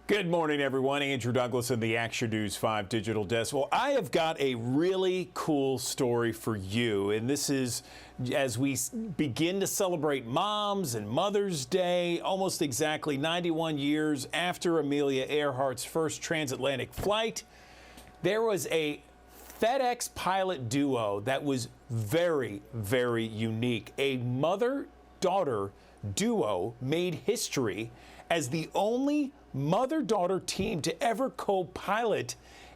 Good morning, everyone. Andrew Douglas in the Action News 5 Digital Desk. Well, I have got a really cool story for you, and this is as we begin to celebrate Moms and Mother's Day, almost exactly 91 years after Amelia Earhart's first transatlantic flight. There was a FedEx pilot duo that was very, very unique. A mother-daughter duo made history as the only mother-daughter team to ever co-pilot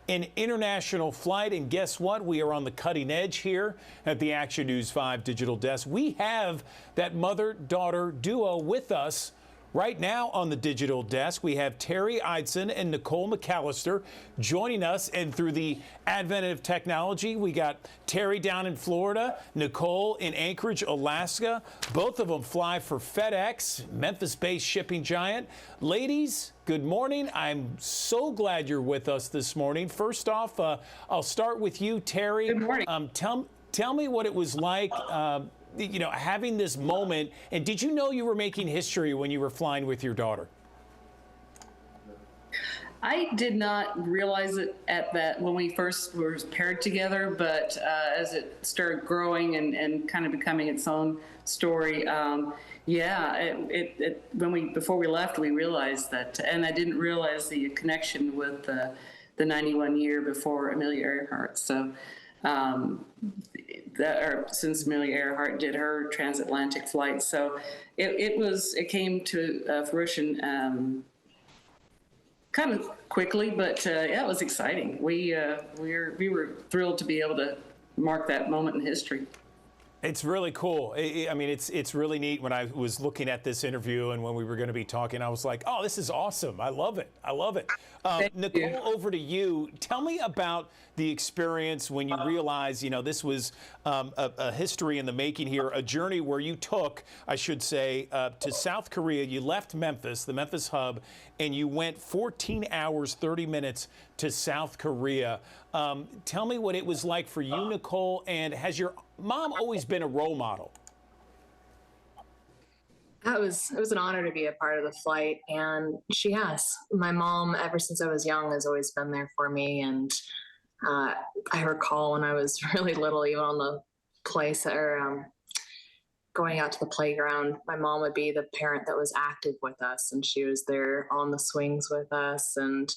an international flight. And guess what? We are on the cutting edge here at the Action News 5 Digital Desk. We have that mother-daughter duo with us right now on the digital desk. We have Terry Eidson and Nicole McAllister joining us, and through the advent of technology, we got Terry down in Florida, Nicole in Anchorage, Alaska. Both of them fly for FedEx, Memphis-based shipping giant. Ladies, good morning. I'm so glad you're with us this morning. First off, I'll start with you, Terry. Good morning. Tell me what it was like, having this moment. And did you know you were making history when you were flying with your daughter? I did not realize it at that when we first were paired together, but as it started growing and kind of becoming its own story, before we left, we realized that, and I didn't realize the connection with the 91 year before Amelia Earhart. So. Since Amelia Earhart did her transatlantic flight, so it came to fruition kind of quickly, but it was exciting. We were thrilled to be able to mark that moment in history. It's really cool. I mean, it's really neat. When I was looking at this interview and when we were going to be talking, I was like, oh, this is awesome. I love it. I love it. Nicole, over to you. Tell me about the experience when you realized, this was a history in the making here, a journey where you took, I should say, to South Korea. You left Memphis, the Memphis hub, and you went 14 hours, 30 minutes to South Korea. Tell me what it was like for you, Nicole, and has your mom always been a role model? It was an honor to be a part of the flight, and she has. My mom, ever since I was young, has always been there for me. And I recall when I was really little, even on the place or going out to the playground, my mom would be the parent that was active with us, and she was there on the swings with us and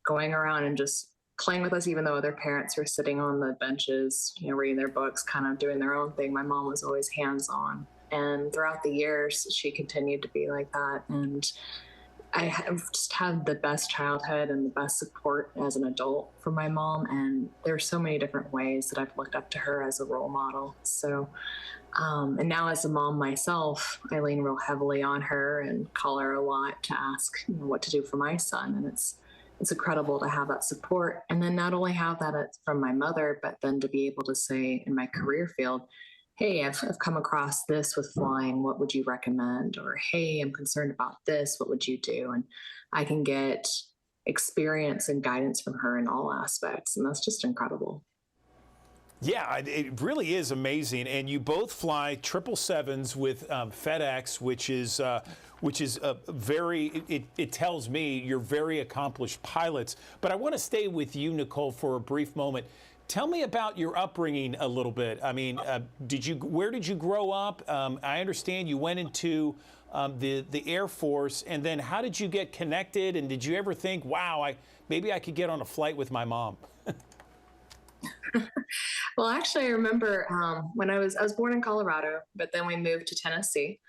going around and just playing with us, even though other parents were sitting on the benches, reading their books, kind of doing their own thing. My mom was always hands-on. And throughout the years, she continued to be like that. And I have just had the best childhood and the best support as an adult from my mom. And there are so many different ways that I've looked up to her as a role model. So, and now as a mom myself, I lean real heavily on her and call her a lot to ask what to do for my son. And it's incredible to have that support. And then not only have that from my mother, but then to be able to say in my career field, hey, I've come across this with flying. What would you recommend? Or, hey, I'm concerned about this. What would you do? And I can get experience and guidance from her in all aspects. And that's just incredible. Yeah, it really is amazing. And you both fly 777s with FedEx, which is a very, it tells me you're very accomplished pilots. But I want to stay with you, Nicole, for a brief moment. Tell me about your upbringing a little bit. I mean, where did you grow up? I understand you went into the Air Force, and then how did you get connected? And did you ever think, wow, maybe I could get on a flight with my mom? Well, actually, I remember when I was born in Colorado, but then we moved to Tennessee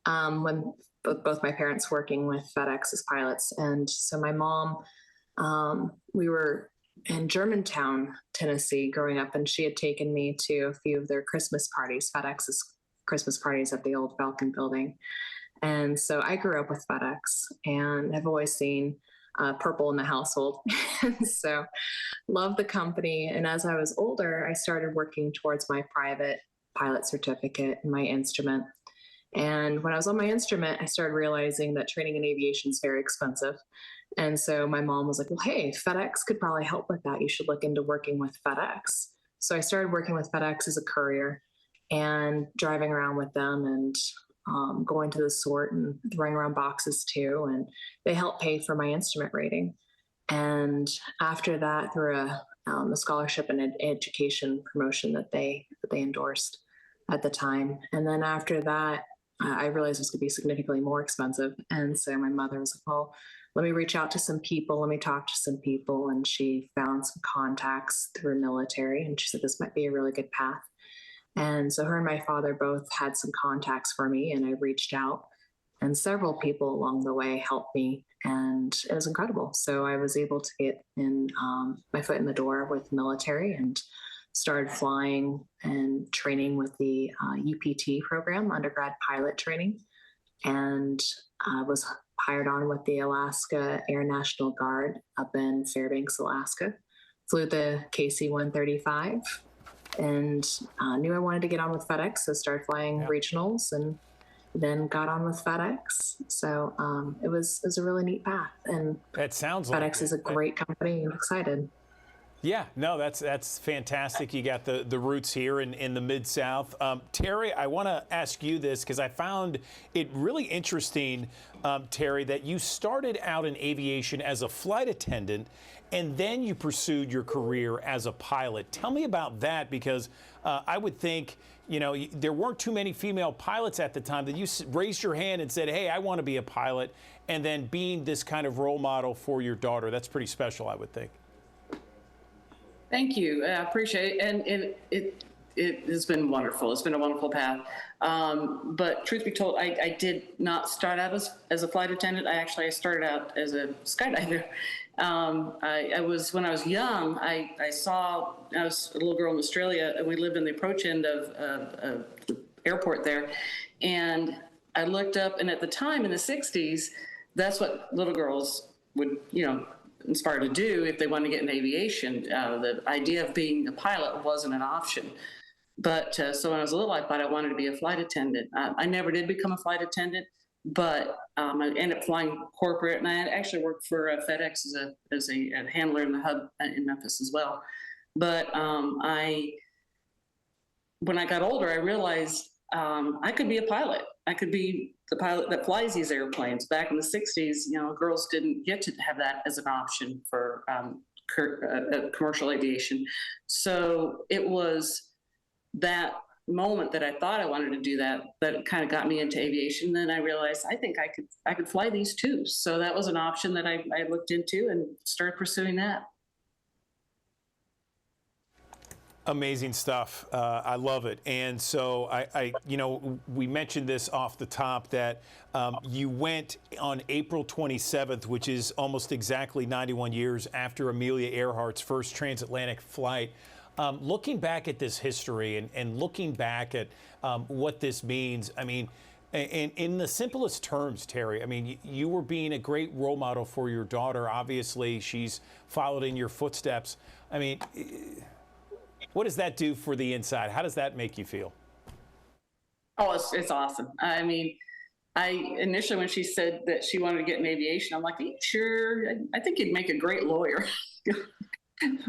when both my parents working with FedEx as pilots. And so my mom, we were in Germantown, Tennessee growing up, and she had taken me to a few of their Christmas parties, FedEx's Christmas parties at the old Falcon building. And so I grew up with FedEx and have always seen purple in the household. So love the company. And as I was older, I started working towards my private pilot certificate and my instrument. And when I was on my instrument, I started realizing that training in aviation is very expensive. And so my mom was like, well, hey, FedEx could probably help with that. You should look into working with FedEx. So I started working with FedEx as a courier and driving around with them and going to the sort and throwing around boxes too. And they helped pay for my instrument rating. And after that, through a scholarship and education promotion that they endorsed at the time. And then after that, I realized it was going to be significantly more expensive. And so my mother was like, well, let me reach out to some people. Let me talk to some people. And she found some contacts through military. And she said, this might be a really good path. And so her and my father both had some contacts for me. And I reached out, and several people along the way helped me. And it was incredible. So I was able to get in my foot in the door with military and started flying and training with the UPT program, undergrad pilot training, and was hired on with the Alaska Air National Guard up in Fairbanks, Alaska. Flew the KC-135 and knew I wanted to get on with FedEx, so started flying regionals and then got on with FedEx. So it was a really neat path. And that sounds FedEx like is a great company. I'm excited. Yeah, no, that's fantastic. You got the roots here in the Mid-South. Terry, I want to ask you this because I found it really interesting, Terry, that you started out in aviation as a flight attendant and then you pursued your career as a pilot. Tell me about that, because I would think, you know, there weren't too many female pilots at the time that you raised your hand and said, hey, I want to be a pilot, and then being this kind of role model for your daughter. That's pretty special, I would think. Thank you. I appreciate it. And it has been wonderful. It's been a wonderful path. But truth be told, I did not start out as a flight attendant. I started out as a skydiver. When I was young, I was a little girl in Australia, and we lived in the approach end of the airport there. And I looked up, and at the time in the 60s, that's what little girls would, inspired to do if they wanted to get into aviation. The idea of being a pilot wasn't an option. But so when I was little, I thought I wanted to be a flight attendant. I never did become a flight attendant, but I ended up flying corporate, and I had actually worked for FedEx as a handler in the hub in Memphis as well. But when I got older, I realized I could be a pilot. I could be the pilot that flies these airplanes. Back in the 60s, girls didn't get to have that as an option for commercial aviation. So it was that moment that I thought I wanted to do that kind of got me into aviation. Then I realized I think I could fly these too. So that was an option that I looked into and started pursuing that. Amazing stuff. I love it. And so we mentioned this off the top that you went on April 27th, which is almost exactly 91 years after Amelia Earhart's first transatlantic flight. Looking back at this history and looking back at what this means, I mean, in the simplest terms, Terry, I mean, you were being a great role model for your daughter. Obviously, she's followed in your footsteps. I mean, what does that do for the inside? How does that make you feel? Oh, it's awesome. I mean, initially when she said that she wanted to get in aviation, I'm like, sure, I think you'd make a great lawyer.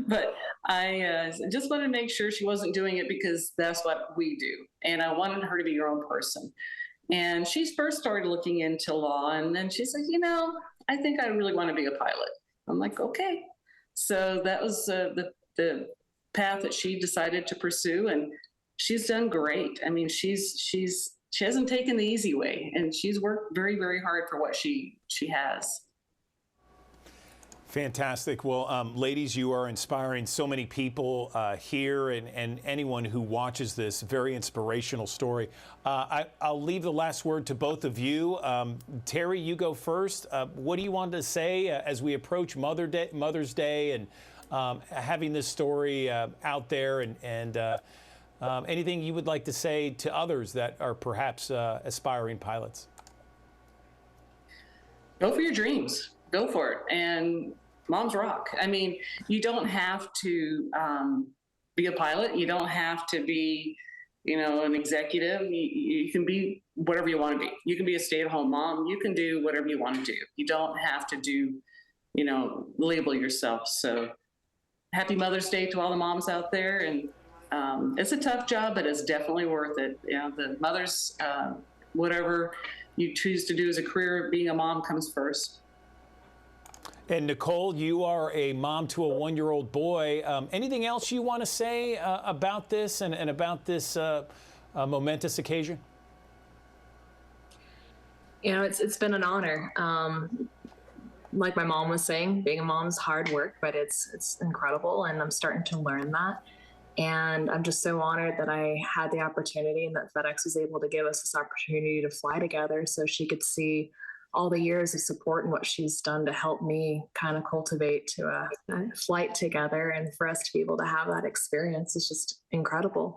But I just wanted to make sure she wasn't doing it because that's what we do. And I wanted her to be her own person. And she first started looking into law, and then she said, I think I really want to be a pilot. I'm like, okay. So that was the path that she decided to pursue, and she's done great. I mean, she hasn't taken the easy way, and she's worked very, very hard for what she has. Fantastic. Well, ladies, you are inspiring so many people here and anyone who watches this. Very inspirational story. I'll leave the last word to both of you. Terry, you go first. What do you want to say as we approach Mother's Day and having this story out there, and anything you would like to say to others that are perhaps aspiring pilots? Go for your dreams. Go for it. And moms rock. I mean, you don't have to be a pilot. You don't have to be, an executive. You can be whatever you want to be. You can be a stay-at-home mom. You can do whatever you want to do. You don't have to do, label yourself. So happy Mother's Day to all the moms out there. And it's a tough job, but it's definitely worth it. The mothers whatever you choose to do as a career, being a mom comes first. And Nicole, you are a mom to a 1-year-old boy. Anything else you want to say about this and about this momentous occasion? You know, it's been an honor. Like my mom was saying, being a mom is hard work, but it's incredible, and I'm starting to learn that. And I'm just so honored that I had the opportunity and that FedEx was able to give us this opportunity to fly together so she could see all the years of support and what she's done to help me kind of cultivate to a flight together. And for us to be able to have that experience is just incredible.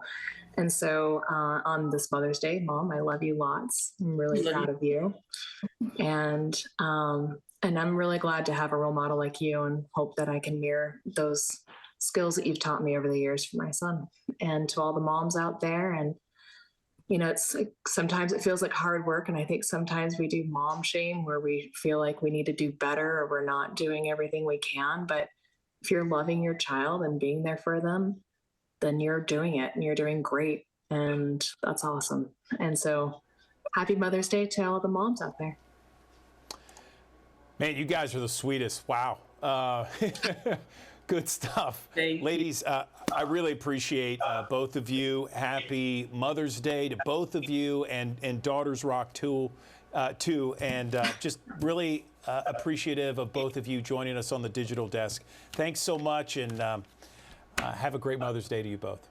And so on this Mother's Day, Mom, I love you lots. I'm really proud of you. And I'm really glad to have a role model like you, and hope that I can mirror those skills that you've taught me over the years for my son. And to all the moms out there, and you know, it's like sometimes it feels like hard work. And I think sometimes we do mom shame where we feel like we need to do better or we're not doing everything we can. But if you're loving your child and being there for them, then you're doing it and you're doing great. And that's awesome. And so happy Mother's Day to all the moms out there. Man, you guys are the sweetest. Wow. Good stuff. Ladies, I really appreciate both of you. Happy Mother's Day to both of you, and Daughters Rock too. And just really appreciative of both of you joining us on the Digital Desk. Thanks so much, and have a great Mother's Day to you both.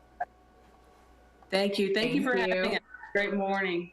Thank you. Thank you for having us. Great morning.